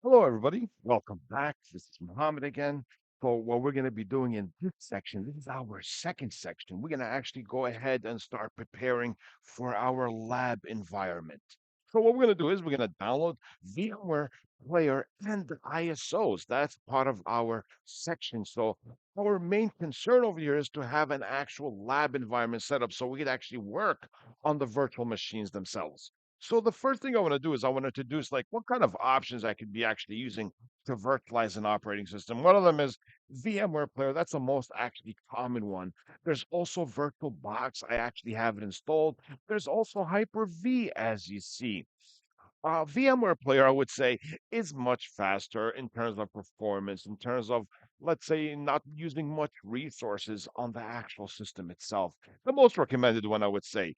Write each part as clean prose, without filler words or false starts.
Hello, everybody. Welcome back. This is Mohammed again. So, what we're going to be doing in this section, this is our second section. We're going to actually go ahead and start preparing for our lab environment. So, what we're going to do is we're going to download VMware Player and the ISOs. That's part of our section. So, our main concern over here is to have an actual lab environment set up so we could actually work on the virtual machines themselves. So the first thing I want to do is I want to introduce like what kind of options I could be actually using to virtualize an operating system. One of them is VMware Player. That's the most actually common one. There's also VirtualBox. I actually have it installed. There's also Hyper-V, as you see. VMware Player, I would say, is much faster in terms of performance, in terms of, let's say, not using much resources on the actual system itself. The most recommended one, I would say.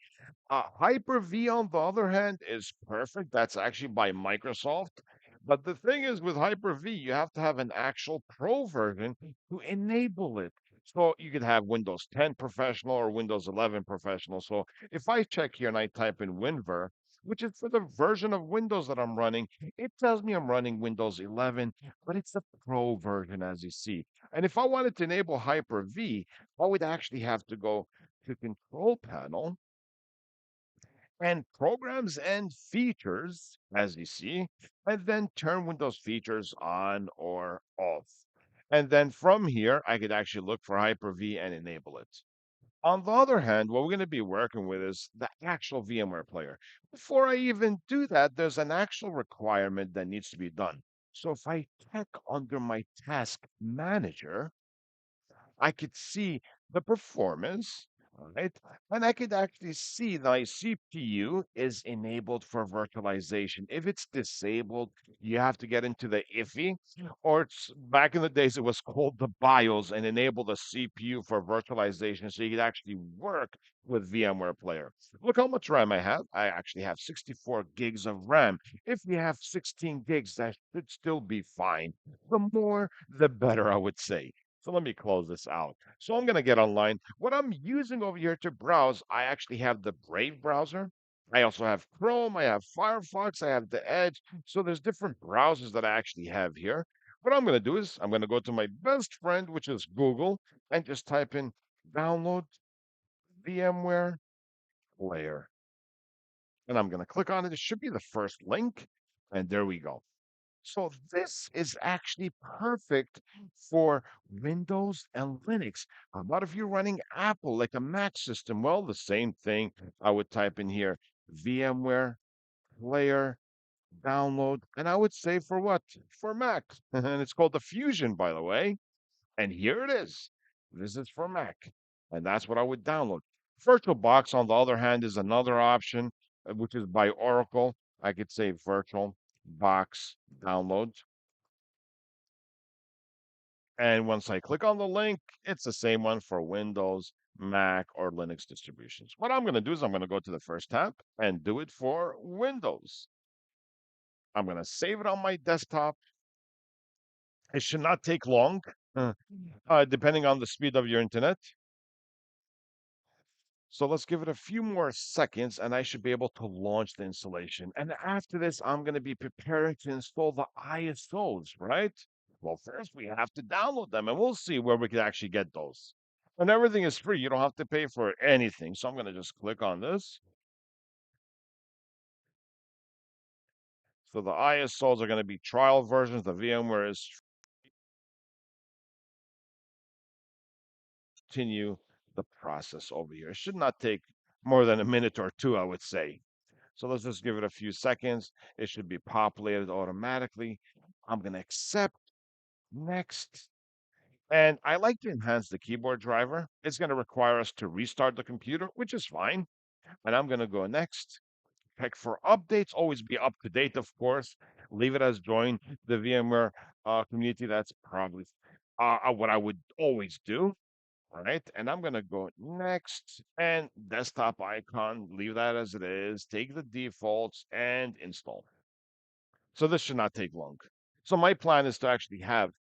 Hyper-V, on the other hand, is perfect. That's actually by Microsoft. But the thing is, with Hyper-V, you have to have an actual pro version to enable it. So you could have Windows 10 Professional or Windows 11 Professional. So if I check here and I type in WinVer, which is for the version of Windows that I'm running, it tells me I'm running Windows 11, but it's the Pro version, as you see. And if I wanted to enable Hyper-V, I would actually have to go to Control Panel and programs and features, as you see, and then turn Windows features on or off. And then from here, I could actually look for Hyper-V and enable it. On the other hand, what we're going to be working with is the actual VMware player. Before I even do that, there's an actual requirement that needs to be done. So if I check under my task manager, I could see the performance, right? And I could actually see my CPU is enabled for virtualization. If it's disabled, you have to get into the IFI, or back in the days, it was called the BIOS and enable the CPU for virtualization so you could actually work with VMware Player. Look how much RAM I have. I actually have 64 gigs of RAM. If you have 16 gigs, that should still be fine. The more, the better, I would say. So let me close this out. So I'm going to get online. What I'm using over here to browse, I actually have the Brave browser. I also have Chrome, I have Firefox, I have the Edge. So there's different browsers that I actually have here. What I'm going to do is I'm going to go to my best friend, which is Google, and just type in download VMware Player. And I'm going to click on it. It should be the first link. And there we go. So this is actually perfect for Windows and Linux. How about if you're running Apple, like a Mac system? Well, the same thing. I would type in here VMware Player download, and I would say for what? For Mac. And it's called the Fusion, by the way. And here it is. This is for Mac. And that's what I would download. VirtualBox, on the other hand, is another option, which is by Oracle. I could say Virtual Box download. And once I click on the link, it's the same one for Windows, Mac, or Linux distributions. What I'm going to do is I'm going to go to the first tab and do it for Windows. I'm going to save it on my desktop. It should not take long, uh, depending on the speed of your internet. So let's give it a few more seconds and I should be able to launch the installation. And after this, I'm going to be preparing to install the ISOs, right? Well, first we have to download them and we'll see where we can actually get those. And everything is free. You don't have to pay for anything. So I'm going to just click on this. So the ISOs are going to be trial versions. The VMware is continue the process over here. It should not take more than a minute or two, I would say. So let's just give it a few seconds. It should be populated automatically. I'm going to accept next. And I like to enhance the keyboard driver. It's going to require us to restart the computer, which is fine. And I'm going to go next. Check for updates. Always be up to date, of course. Leave it as join the VMware community. That's probably what I would always do. All right, and I'm gonna go next and desktop icon, leave that as it is, take the defaults and install. So this should not take long. So my plan is to actually have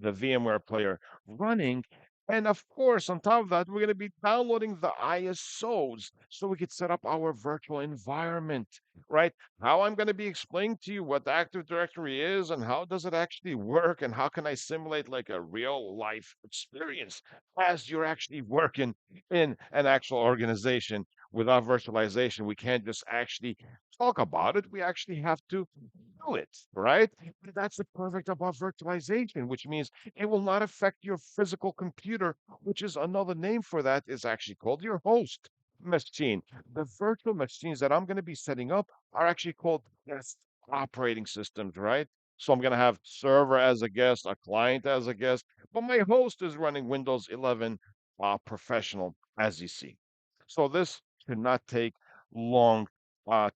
the VMware player running And of course, on top of that, we're going to be downloading the ISOs so we could set up our virtual environment, right? How I'm going to be explaining to you what the Active Directory is and how does it actually work and how can I simulate like a real life experience as you're actually working in an actual organization. Without virtualization, we can't just actually talk about it. We actually have to do it, right? That's the perfect about virtualization, which means it will not affect your physical computer, which is another name for that is actually called your host machine. The virtual machines that I'm going to be setting up are actually called guest operating systems, right? So I'm going to have server as a guest, a client as a guest, but my host is running Windows 11 professional, as you see. So this should not take long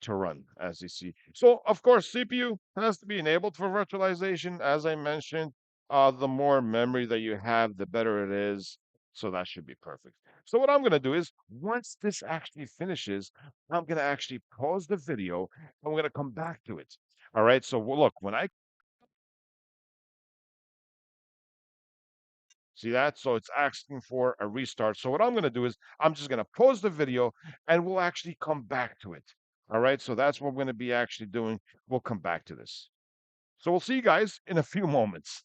to run, as you see. So of course, CPU has to be enabled for virtualization, as I mentioned. The more memory that you have, the better it is. So that should be perfect. So what I'm going to do is once this actually finishes, I'm going to actually pause the video and we're going to come back to it. All right. So look, when I see that, so it's asking for a restart. So what I'm going to do is I'm just going to pause the video and we'll actually come back to it. All right. So that's what we're going to be actually doing. We'll come back to this. So we'll see you guys in a few moments.